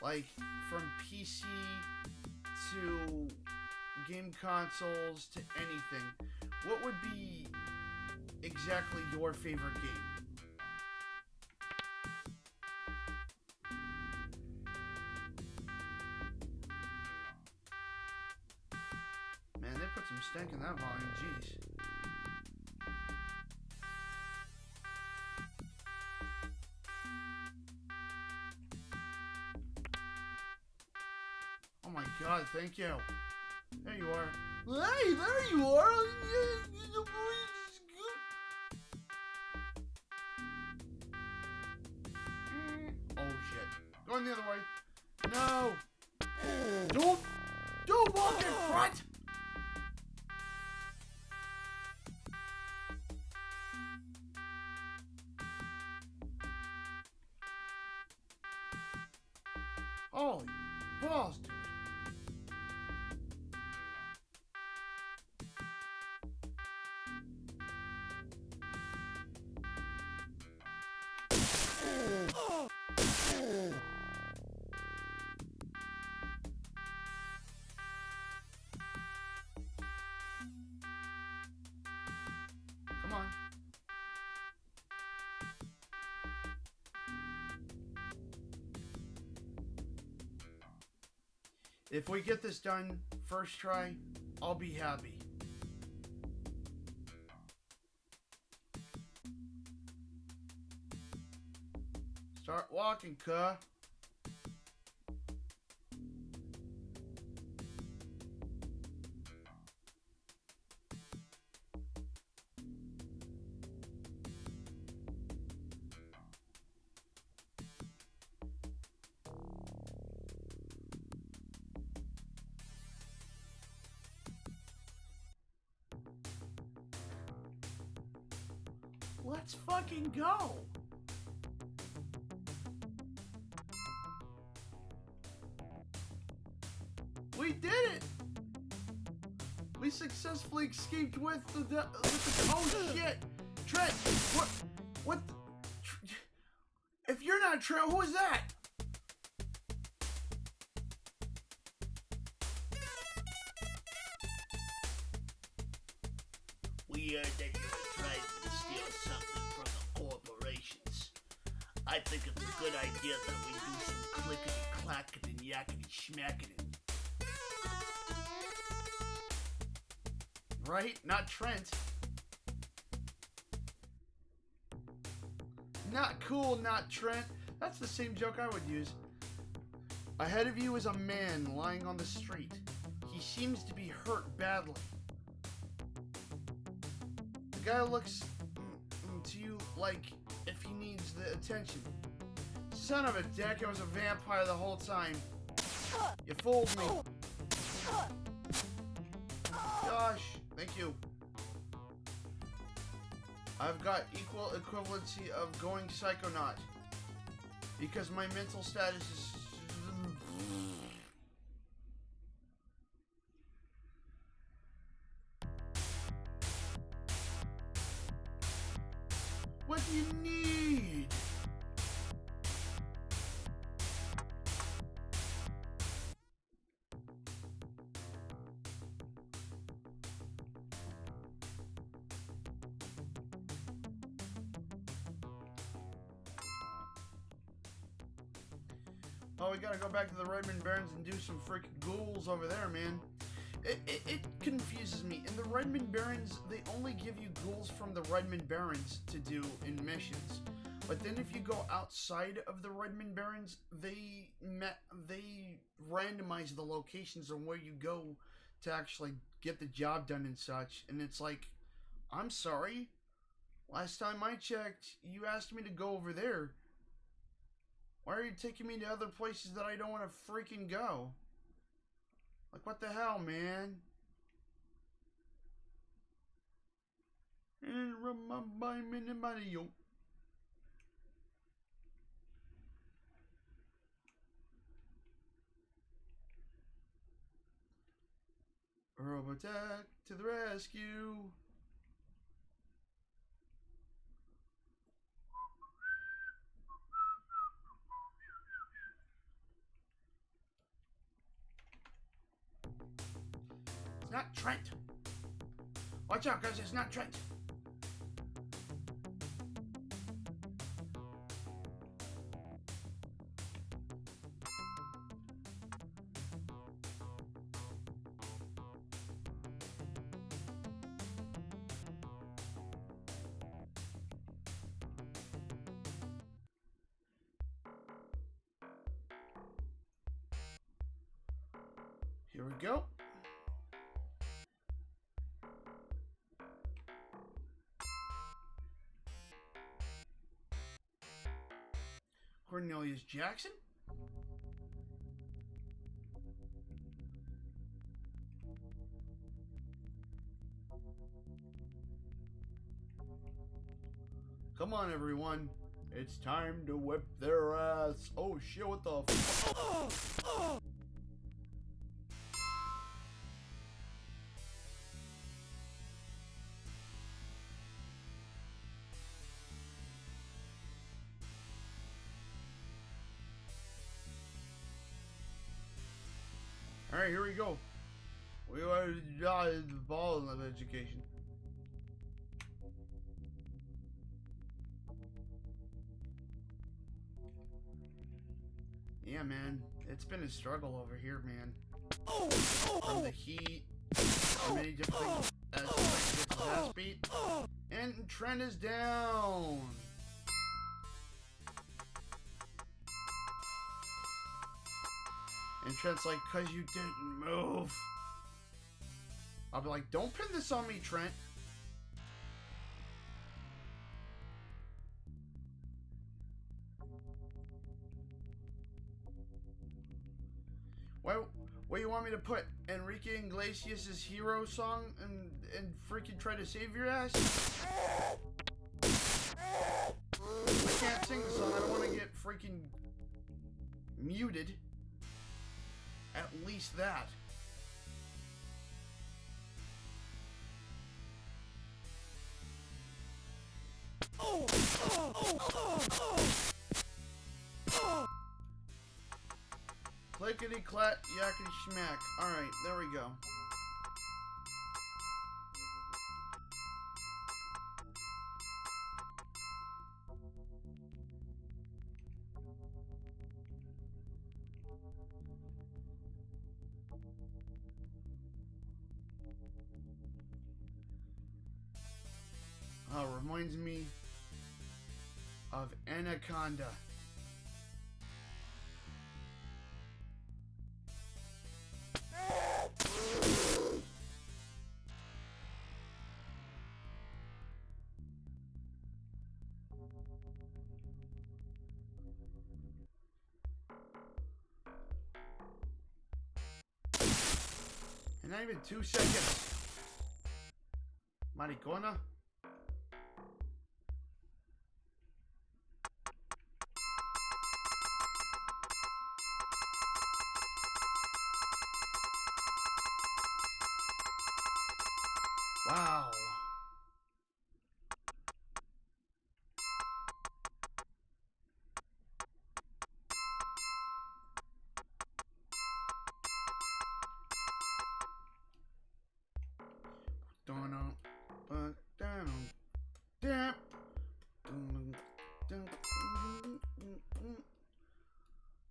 Like, from PC to game consoles to anything. What would be exactly your favorite game? Man, they put some stank in that volume, jeez. Oh my God, thank you. There you are. Hey, there you are. Oh shit. Going the other way. No. Don't walk in front. Holy balls to it. Come on. If we get this done first try, I'll be happy. Start walking, cuh. Let's fucking go. We did it. We successfully escaped with the oh shit. Trent! What? What? If you're not Trent, who is that? We heard that you were trying to steal something from the corporations. I think it's a good idea that we do some clickety-clacking and yakety-schmacking. Right? Not Trent. Not cool, not Trent. That's the same joke I would use. Ahead of you is a man lying on the street. He seems to be hurt badly. The guy looks to you like if he needs the attention. Son of a dick, I was a vampire the whole time. You fooled me. Gosh, thank you. I've got equal equivalency of going psychonaut. Because my mental status is... What do you need? Oh, we gotta go back to the Redmond Barrens and do some freaking ghouls over there, man. It confuses me. In the Redmond Barrens, they only give you ghouls from the Redmond Barrens to do in missions. But then if you go outside of the Redmond Barrens, they randomize the locations on where you go to actually get the job done and such. And it's like, I'm sorry. Last time I checked, you asked me to go over there. Why are you taking me to other places that I don't want to freaking go? Like, what the hell, man? And remember me in Mario. Robotech to the rescue. It's not Trent. Watch out, guys, it's not Trent. Here we go. Cornelius Jackson? Come on, everyone. It's time to whip their ass. Oh shit, what the f- Alright, here we go. We are the ball of education. Yeah, man. It's been a struggle over here, man. From the heat, many different things as he gets his ass beat. And Trent is down. And Trent's like, 'cause you didn't move. I'll be like, don't pin this on me, Trent. What you want me to put? Enrique Iglesias' hero song and freaking try to save your ass? I can't sing the song. I don't want to get freaking muted. At least that. Clickety clack, yakety schmack. Alright, there we go. Reminds me of Anaconda. And not even 2 seconds. Maricona. Wow.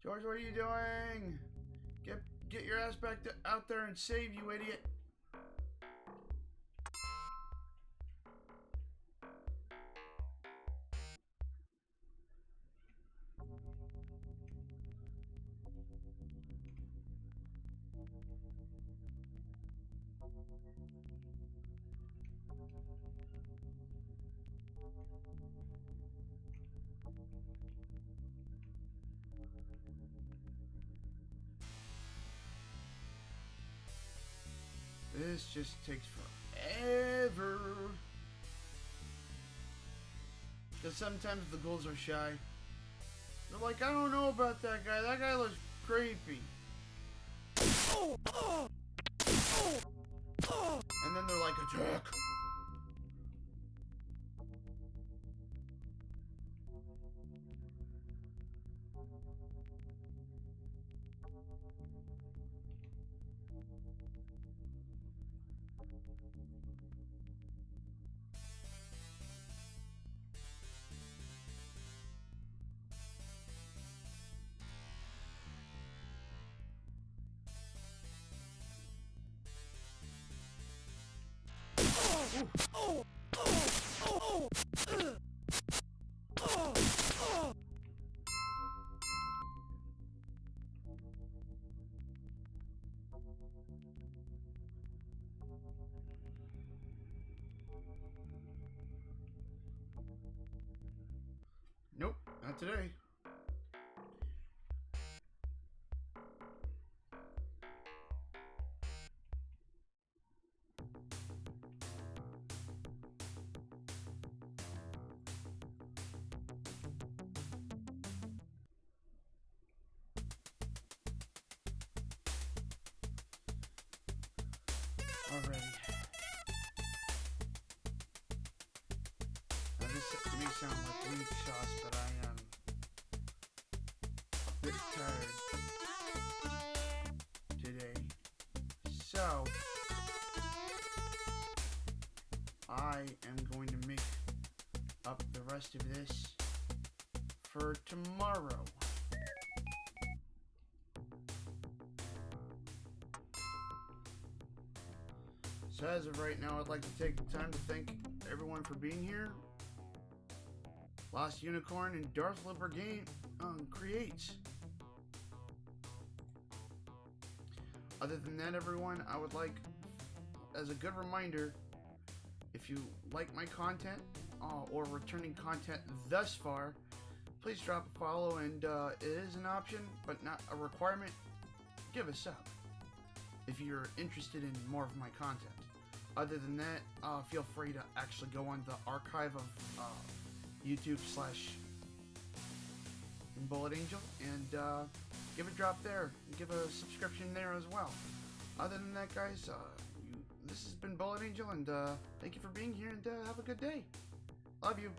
George, what are you doing? Get your ass back out there and save, you idiot. This just takes forever. Because sometimes the ghouls are shy. They're like, I don't know about that guy. That guy looks creepy. And then they're like, attack. Nope, not today. Alrighty. Now this may sound like weak sauce, but I am a bit tired today. So, I am going to make up the rest of this for tomorrow. So as of right now, I'd like to take the time to thank everyone for being here. Lost Unicorn and Darth Lipper Game creates. Other than that, everyone, I would like, as a good reminder, if you like my content or returning content thus far, please drop a follow, and it is an option, but not a requirement. Give a sub if you're interested in more of my content. Other than that, feel free to actually go on the archive of YouTube / Bullet Angel and give a drop there. Give a subscription there as well. Other than that, guys, this has been Bullet Angel, and thank you for being here, and have a good day. Love you.